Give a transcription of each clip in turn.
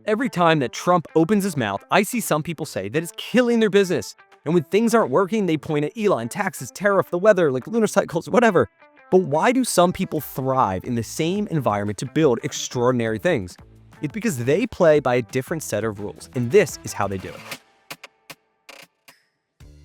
Every time that Trump opens his mouth, I see some people say that it's killing their business. And when things aren't working, they point at Elon, taxes, tariff, the weather, like lunar cycles, whatever. But why do some people thrive in the same environment to build extraordinary things? It's because they play by a different set of rules, and this is how they do it.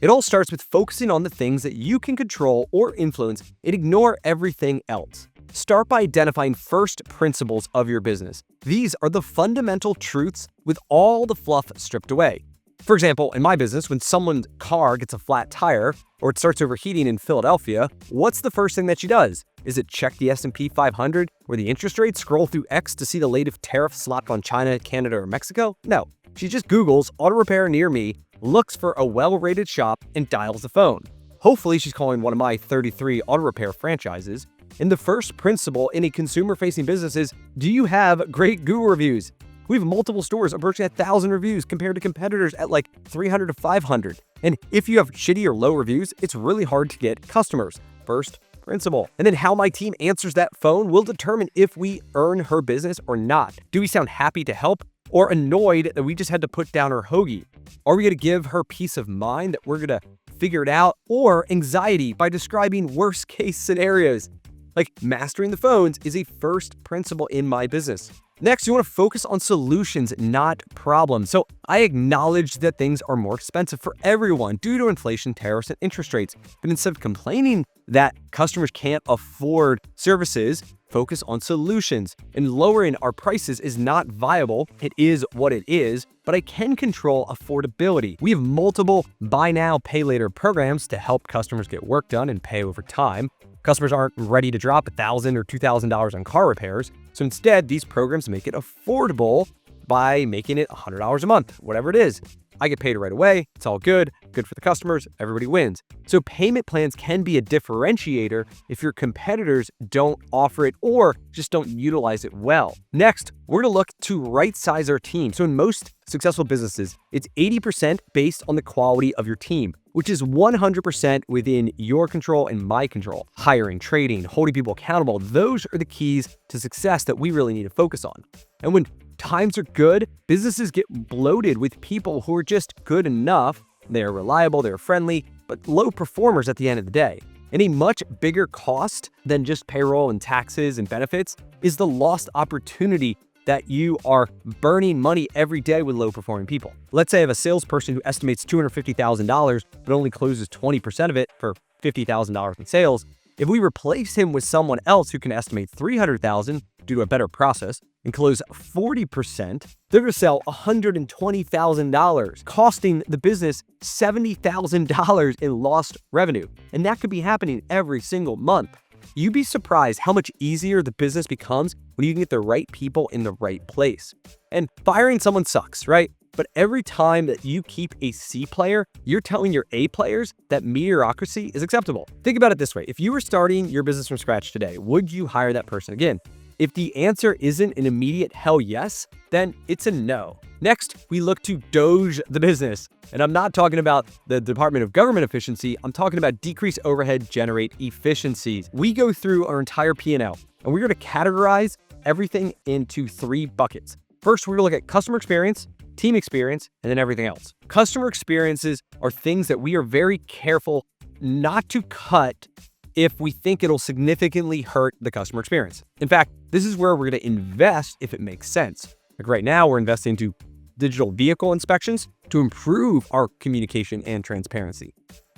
It all starts with focusing on the things that you can control or influence and ignore everything else. Start by identifying first principles of your business. These are the fundamental truths with all the fluff stripped away. For example, in my business, when someone's car gets a flat tire or it starts overheating in Philadelphia, what's the first thing that she does? Is it check the S&P 500 or the interest rate, scroll through X to see the latest tariff slapped on China, Canada, or Mexico? No. She just Googles auto repair near me, looks for a well-rated shop, and dials the phone. Hopefully, she's calling one of my 33 auto repair franchises. And the first principle in a consumer-facing business is, do you have great Google reviews? We have multiple stores approaching 1,000 reviews compared to competitors at like 300 to 500. And if you have shitty or low reviews, it's really hard to get customers. First principle. And then how my team answers that phone will determine if we earn her business or not. Do we sound happy to help or annoyed that we just had to put down her hoagie? Are we going to give her peace of mind that we're going to figure it out, or anxiety by describing worst case scenarios? Like, mastering the phones is a first principle in my business. Next, you want to focus on solutions, not problems. So I acknowledge that things are more expensive for everyone due to inflation, tariffs, and interest rates. But instead of complaining that customers can't afford services, focus on solutions. And lowering our prices is not viable. It is what it is, but I can control affordability. We have multiple buy now, pay later programs to help customers get work done and pay over time. Customers aren't ready to drop $1,000 or $2,000 on car repairs. So instead, these programs make it affordable by making it $100 a month, whatever it is. I get paid right away. It's all good for the customers. Everybody wins. So payment plans can be a differentiator if your competitors don't offer it or just don't utilize it well. Next, we're going to look to right-size our team. So in most successful businesses, it's 80% based on the quality of your team, which is 100% within your control and my control. Hiring, trading, holding people accountable, those are the keys to success that we really need to focus on. And when times are good, businesses get bloated with people who are just good enough. They're reliable, they're friendly, but low performers at the end of the day. And a much bigger cost than just payroll and taxes and benefits is the lost opportunity that you are burning money every day with low-performing people. Let's say I have a salesperson who estimates $250,000, but only closes 20% of it for $50,000 in sales. If we replace him with someone else who can estimate $300,000 due to a better process and close 40%, they're going to sell $120,000, costing the business $70,000 in lost revenue. And that could be happening every single month. You'd be surprised how much easier the business becomes when you can get the right people in the right place. And firing someone sucks, right? But every time that you keep a C player, you're telling your A players that mediocrity is acceptable. Think about it this way. If you were starting your business from scratch today, would you hire that person again? If the answer isn't an immediate hell yes, then it's a no. Next, we look to Doge the Business. And I'm not talking about the Department of Government efficiency. I'm talking about decrease overhead, generate efficiencies. We go through our entire P&L, and we're going to categorize everything into 3 buckets. First, we're going to look at customer experience, team experience, and then everything else. Customer experiences are things that we are very careful not to cut if we think it'll significantly hurt the customer experience. In fact, this is where we're going to invest if it makes sense. Like right now, we're investing into digital vehicle inspections to improve our communication and transparency.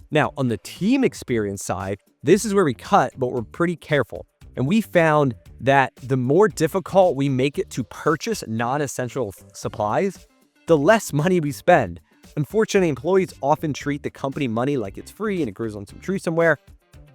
Now, on the team experience side, this is where we cut, but we're pretty careful. And we found that the more difficult we make it to purchase non-essential supplies, the less money we spend. Unfortunately, employees often treat the company money like it's free and it grows on some tree somewhere.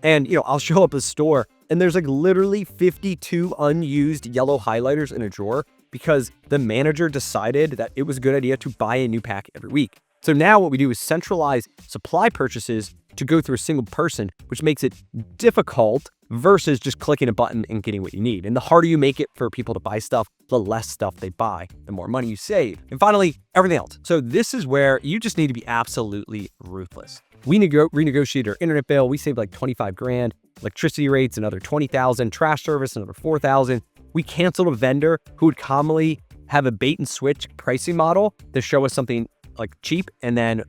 And, I'll show up a store and there's like literally 52 unused yellow highlighters in a drawer because the manager decided that it was a good idea to buy a new pack every week. So now what we do is centralize supply purchases to go through a single person, which makes it difficult versus just clicking a button and getting what you need. And the harder you make it for people to buy stuff, the less stuff they buy, the more money you save. And finally, everything else. So this is where you just need to be absolutely ruthless. We renegotiated our internet bill. We saved like 25 grand, electricity rates, another 20,000, trash service, another 4,000. We canceled a vendor who would commonly have a bait and switch pricing model to show us something like cheap, and then,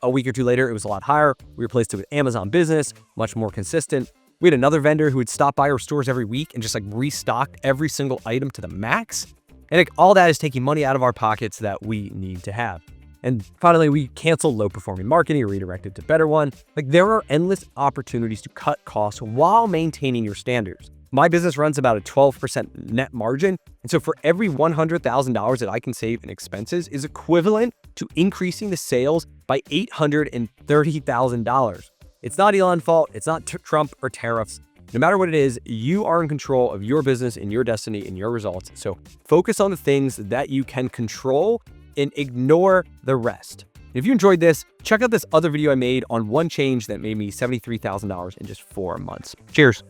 a week or two later, it was a lot higher. We replaced it with Amazon Business, much more consistent. We had another vendor who would stop by our stores every week and just restocked every single item to the max. And all that is taking money out of our pockets that we need to have. And finally, we canceled low-performing marketing or redirected to better one. There are endless opportunities to cut costs while maintaining your standards. My business runs about a 12% net margin. And so for every $100,000 that I can save in expenses is equivalent to increasing the sales by $830,000. It's not Elon's fault. It's not Trump or tariffs. No matter what it is, you are in control of your business and your destiny and your results. So focus on the things that you can control and ignore the rest. If you enjoyed this, check out this other video I made on one change that made me $73,000 in just 4 months. Cheers.